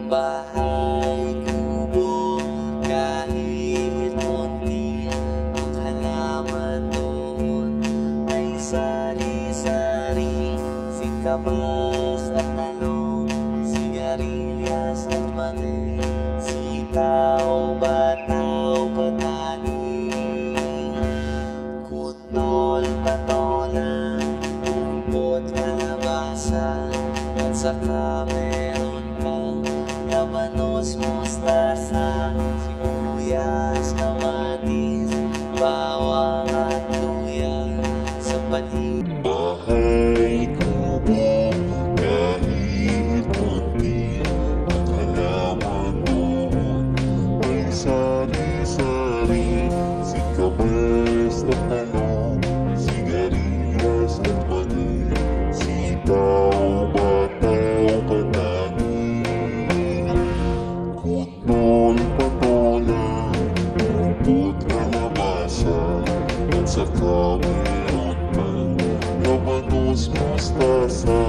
Bahay kubo, kahit konti ang halaman doon ay sari-sari, singkamas at talong, sigarilyas at mani, sitaw, bataw, patani, kutol, patola, umpot, kalabasa, at saka meron pang labanos, mustasa, sibuyas, kamatis, bawang at luya sa paligid. Bahay kubo, kahit konti ang halaman doon ay sari-sari, singkamas at talong, sigarilyas at mani, sitaw, bataw, patani, kutol, patola, umpot, kalabasa, at saka meron pang labanos, mustasa,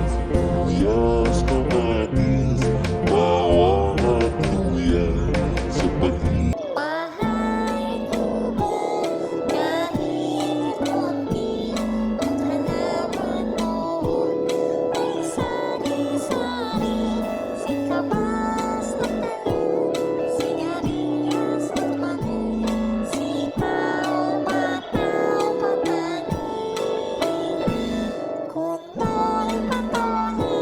sibuyas, kamatis, bawang at luya sa paligid. Bahay kubo, kahit konti ang halaman doon ay sari-sari, singkamas at talong, sigarilyas at mani, sitaw, bataw, patani, kutol, patola,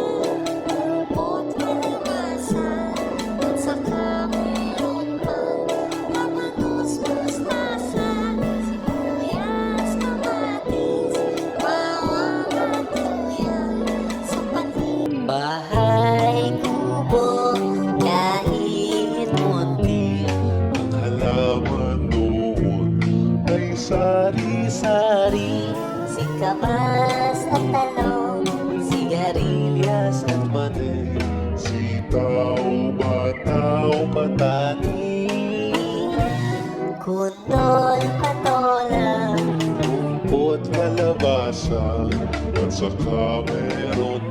umpot, kalabasa, at saka meron pang labanos, mustasa, sibuyas, kamatis, bawang at luya sa paligid. Bahay kubo, kahit konti Ang halaman doon ay sari-sari, Singkamas at talong, sigarilyas at mani, sitaw, bataw, patani, kutol, patola, umpot, kalabasa, at saka meron